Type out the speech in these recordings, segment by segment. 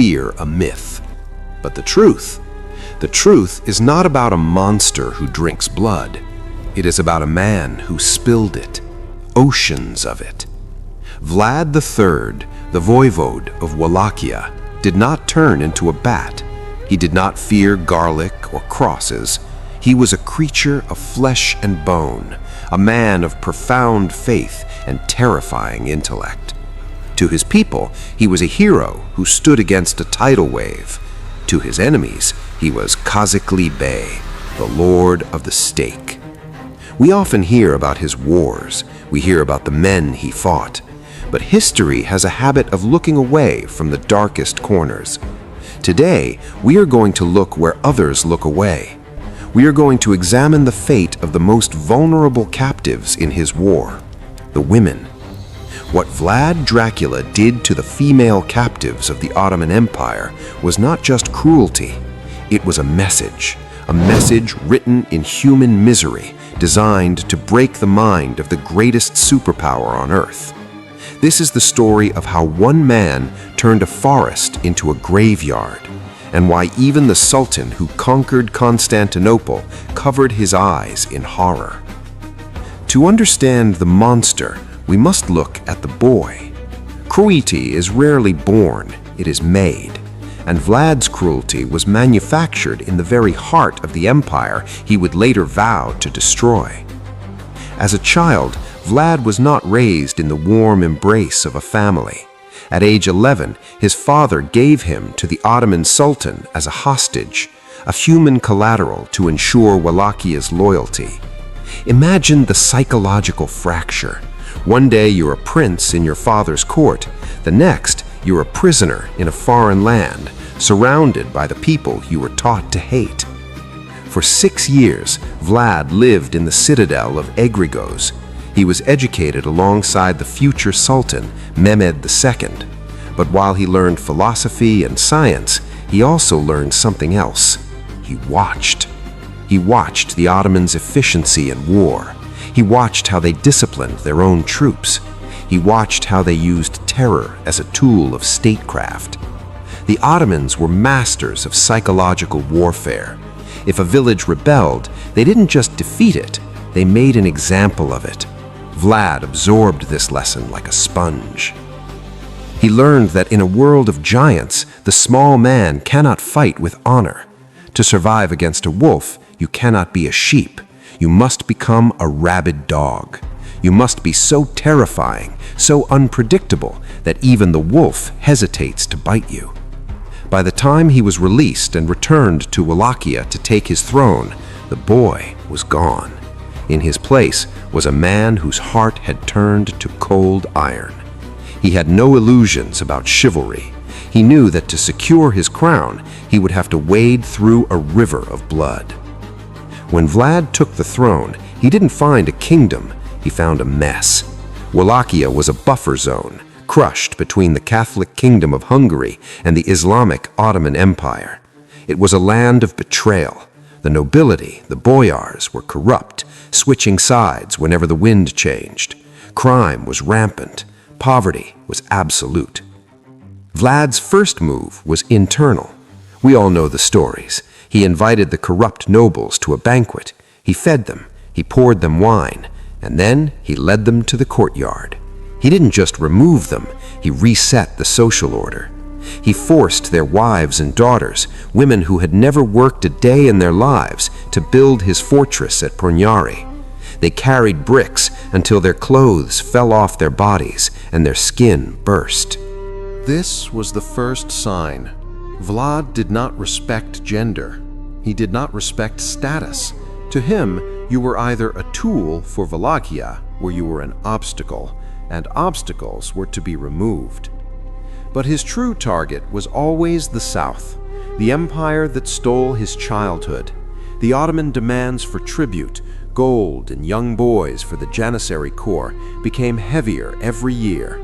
fear a myth. But the truth is not about a monster who drinks blood. It is about a man who spilled it, oceans of it. Vlad III, the voivode of Wallachia, did not turn into a bat. He did not fear garlic or crosses. He was a creature of flesh and bone, a man of profound faith and terrifying intellect. To his people, he was a hero who stood against a tidal wave. To his enemies, he was Kazakli Bey, the Lord of the Stake. We often hear about his wars. We hear about the men he fought. But history has a habit of looking away from the darkest corners. Today, we are going to look where others look away. We are going to examine the fate of the most vulnerable captives in his war, the women. What Vlad Dracula did to the female captives of the Ottoman Empire was not just cruelty. It was a message written in human misery, designed to break the mind of the greatest superpower on earth. This is the story of how one man turned a forest into a graveyard, and why even the Sultan who conquered Constantinople covered his eyes in horror. To understand the monster, we must look at the boy. Cruelty is rarely born, it is made. And Vlad's cruelty was manufactured in the very heart of the empire he would later vow to destroy. As a child, Vlad was not raised in the warm embrace of a family. At age 11, his father gave him to the Ottoman Sultan as a hostage, a human collateral to ensure Wallachhia's loyalty. Imagine the psychological fracture. One day you're a prince in your father's court, the next you're a prisoner in a foreign land, surrounded by the people you were taught to hate. For 6 years, Vlad lived in the citadel of Egrigos. He was educated alongside the future Sultan, Mehmed II. But while he learned philosophy and science, he also learned something else. He watched. He watched the Ottomans' efficiency in war. He watched how they disciplined their own troops. He watched how they used terror as a tool of statecraft. The Ottomans were masters of psychological warfare. If a village rebelled, they didn't just defeat it, they made an example of it. Vlad absorbed this lesson like a sponge. He learned that in a world of giants, the small man cannot fight with honor. To survive against a wolf, you cannot be a sheep. You must become a rabid dog. You must be so terrifying, so unpredictable, that even the wolf hesitates to bite you. By the time he was released and returned to Wallachia to take his throne, the boy was gone. In his place was a man whose heart had turned to cold iron. He had no illusions about chivalry. He knew that to secure his crown, he would have to wade through a river of blood. When Vlad took the throne, he didn't find a kingdom, he found a mess. Wallachia was a buffer zone, crushed between the Catholic Kingdom of Hungary and the Islamic Ottoman Empire. It was a land of betrayal. The nobility, the boyars, were corrupt, switching sides whenever the wind changed. Crime was rampant. Poverty was absolute. Vlad's first move was internal. We all know the stories. He invited the corrupt nobles to a banquet. He fed them. He poured them wine. And then he led them to the courtyard. He didn't just remove them, he reset the social order. He forced their wives and daughters, women who had never worked a day in their lives, to build his fortress at Pronyari. They carried bricks until their clothes fell off their bodies and their skin burst. This was the first sign. Vlad did not respect gender. He did not respect status. To him, you were either a tool for Wallachia, or you were an obstacle, and obstacles were to be removed. But his true target was always the South, the empire that stole his childhood. The Ottoman demands for tribute, gold, and young boys for the Janissary Corps became heavier every year.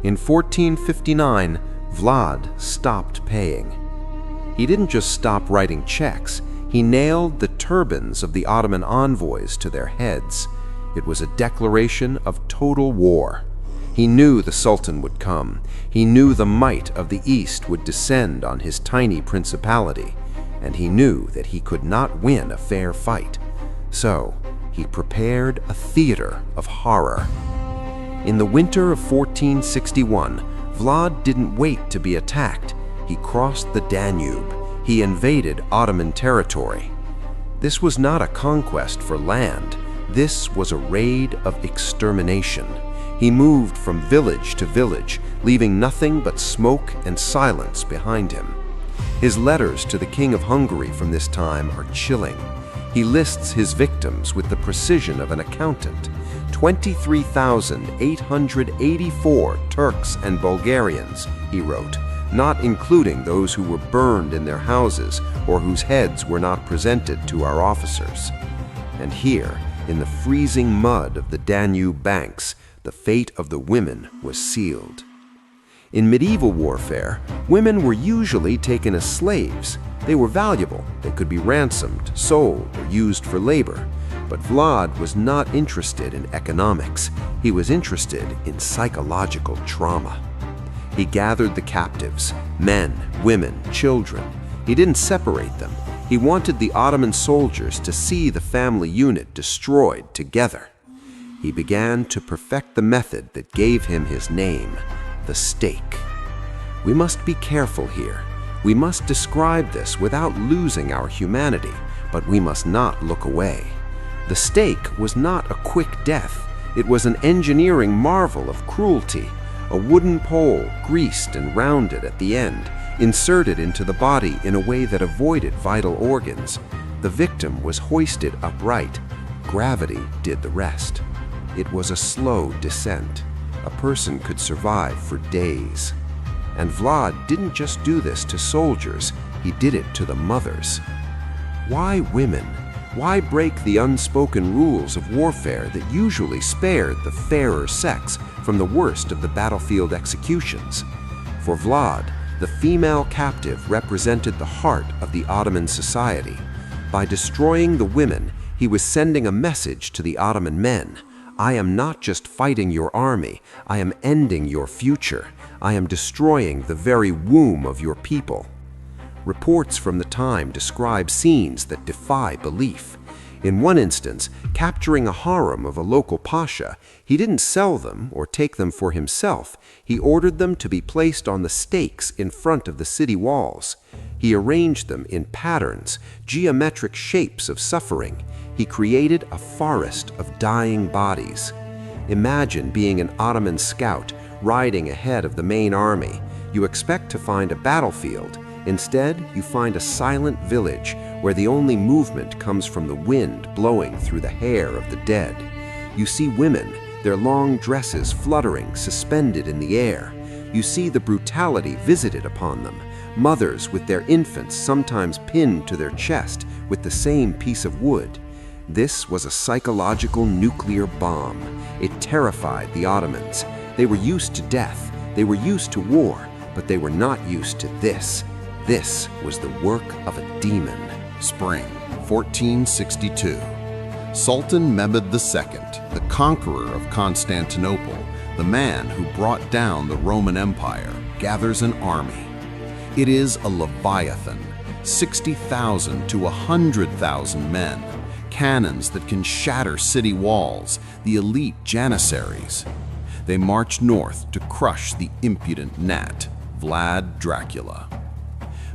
In 1459, Vlad stopped paying. He didn't just stop writing checks, he nailed the turbans of the Ottoman envoys to their heads. It was a declaration of total war. He knew the Sultan would come. He knew the might of the East would descend on his tiny principality, and he knew that he could not win a fair fight. So he prepared a theater of horror. In the winter of 1461, Vlad didn't wait to be attacked. He crossed the Danube. He invaded Ottoman territory. This was not a conquest for land. This was a raid of extermination. He moved from village to village, leaving nothing but smoke and silence behind him. His letters to the King of Hungary from this time are chilling. He lists his victims with the precision of an accountant. 23,884 Turks and Bulgarians, he wrote, not including those who were burned in their houses or whose heads were not presented to our officers. And here, in the freezing mud of the Danube banks, the fate of the women was sealed. In medieval warfare, women were usually taken as slaves. They were valuable. They could be ransomed, sold, or used for labor. But Vlad was not interested in economics. He was interested in psychological trauma. He gathered the captives, men, women, children. He didn't separate them. He wanted the Ottoman soldiers to see the family unit destroyed together. He began to perfect the method that gave him his name, the stake. We must be careful here. We must describe this without losing our humanity, but we must not look away. The stake was not a quick death. It was an engineering marvel of cruelty. A wooden pole, greased and rounded at the end, inserted into the body in a way that avoided vital organs. The victim was hoisted upright. Gravity did the rest. It was a slow descent. A person could survive for days. And Vlad didn't just do this to soldiers, he did it to the mothers. Why women? Why break the unspoken rules of warfare that usually spared the fairer sex from the worst of the battlefield executions? For Vlad, the female captive represented the heart of the Ottoman society. By destroying the women, he was sending a message to the Ottoman men. I am not just fighting your army, I am ending your future. I am destroying the very womb of your people. Reports from the time describe scenes that defy belief. In one instance, capturing a harem of a local pasha, he didn't sell them or take them for himself. He ordered them to be placed on the stakes in front of the city walls. He arranged them in patterns, geometric shapes of suffering. He created a forest of dying bodies. Imagine being an Ottoman scout riding ahead of the main army. You expect to find a battlefield. Instead, you find a silent village where the only movement comes from the wind blowing through the hair of the dead. You see women, their long dresses fluttering, suspended in the air. You see the brutality visited upon them, mothers with their infants sometimes pinned to their chest with the same piece of wood. This was a psychological nuclear bomb. It terrified the Ottomans. They were used to death, they were used to war, but they were not used to this. This was the work of a demon. Spring 1462. Sultan Mehmed II, the conqueror of Constantinople, the man who brought down the Roman Empire, gathers an army. It is a leviathan, 60,000 to 100,000 men, cannons that can shatter city walls, the elite janissaries. They march north to crush the impudent gnat, Vlad Dracula.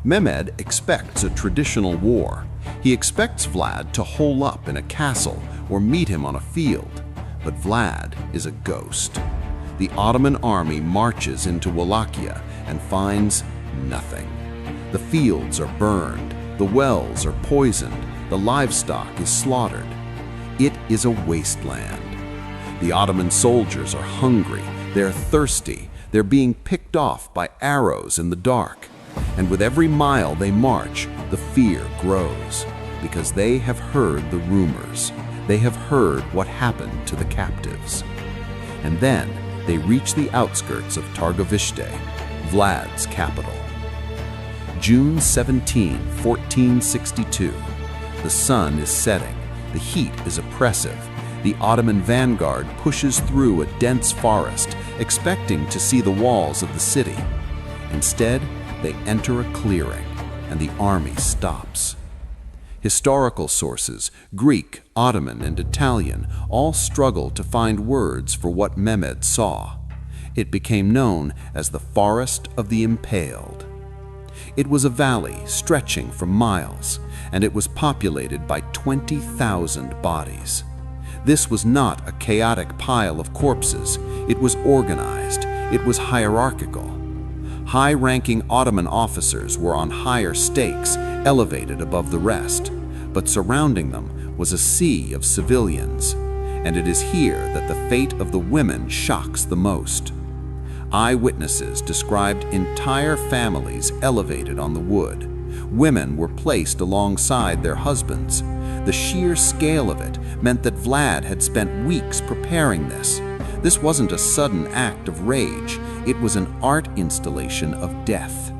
Mehmed expects a traditional war. He expects Vlad to hole up in a castle or meet him on a field. But Vlad is a ghost. The Ottoman army marches into Wallachia and finds nothing. The fields are burned, the wells are poisoned, the livestock is slaughtered. It is a wasteland. The Ottoman soldiers are hungry, they're thirsty, they're being picked off by arrows in the dark. And with every mile they march, the fear grows, because they have heard the rumors. They have heard what happened to the captives. And then they reach the outskirts of Targovishte, Vlad's capital. June 17, 1462. The sun is setting. The heat is oppressive. The Ottoman vanguard pushes through a dense forest expecting to see the walls of the city. Instead, they enter a clearing, and the army stops. Historical sources, Greek, Ottoman, and Italian, all struggle to find words for what Mehmed saw. It became known as the Forest of the Impaled. It was a valley stretching for miles, and it was populated by 20,000 bodies. This was not a chaotic pile of corpses. It was organized. It was hierarchical. High-ranking Ottoman officers were on higher stakes, elevated above the rest, but surrounding them was a sea of civilians, and it is here that the fate of the women shocks the most. Eyewitnesses described entire families elevated on the wood. Women were placed alongside their husbands. The sheer scale of it meant that Vlad had spent weeks preparing this. This wasn't a sudden act of rage. It was an art installation of death.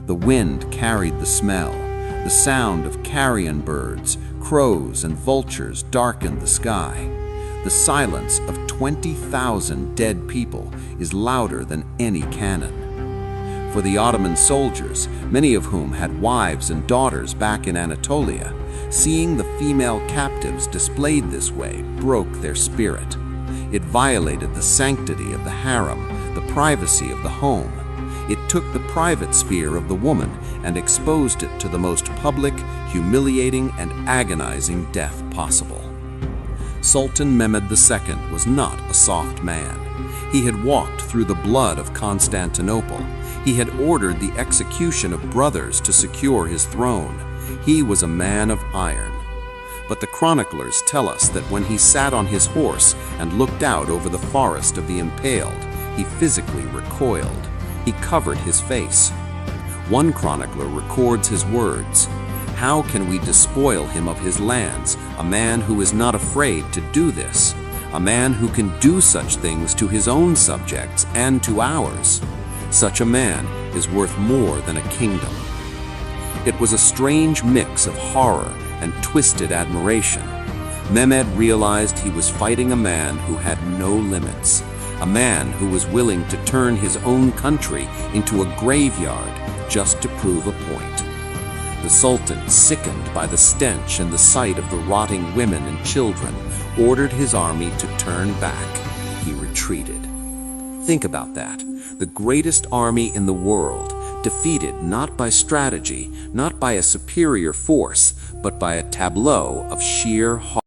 The wind carried the smell. The sound of carrion birds, crows, and vultures darkened the sky. The silence of 20,000 dead people is louder than any cannon. For the Ottoman soldiers, many of whom had wives and daughters back in Anatolia, seeing the female captives displayed this way broke their spirit. It violated the sanctity of the harem, the privacy of the home. It took the private sphere of the woman and exposed it to the most public, humiliating, and agonizing death possible. Sultan Mehmed II was not a soft man. He had walked through the blood of Constantinople. He had ordered the execution of brothers to secure his throne. He was a man of iron. But the chroniclers tell us that when he sat on his horse and looked out over the forest of the impaled, he physically recoiled. He covered his face. One chronicler records his words, "How can we despoil him of his lands, a man who is not afraid to do this, a man who can do such things to his own subjects and to ours? Such a man is worth more than a kingdom." It was a strange mix of horror and twisted admiration. Mehmed realized he was fighting a man who had no limits, a man who was willing to turn his own country into a graveyard just to prove a point. The Sultan, sickened by the stench and the sight of the rotting women and children, ordered his army to turn back. He retreated. Think about that. The greatest army in the world, defeated not by strategy, not by a superior force, but by a tableau of sheer horror.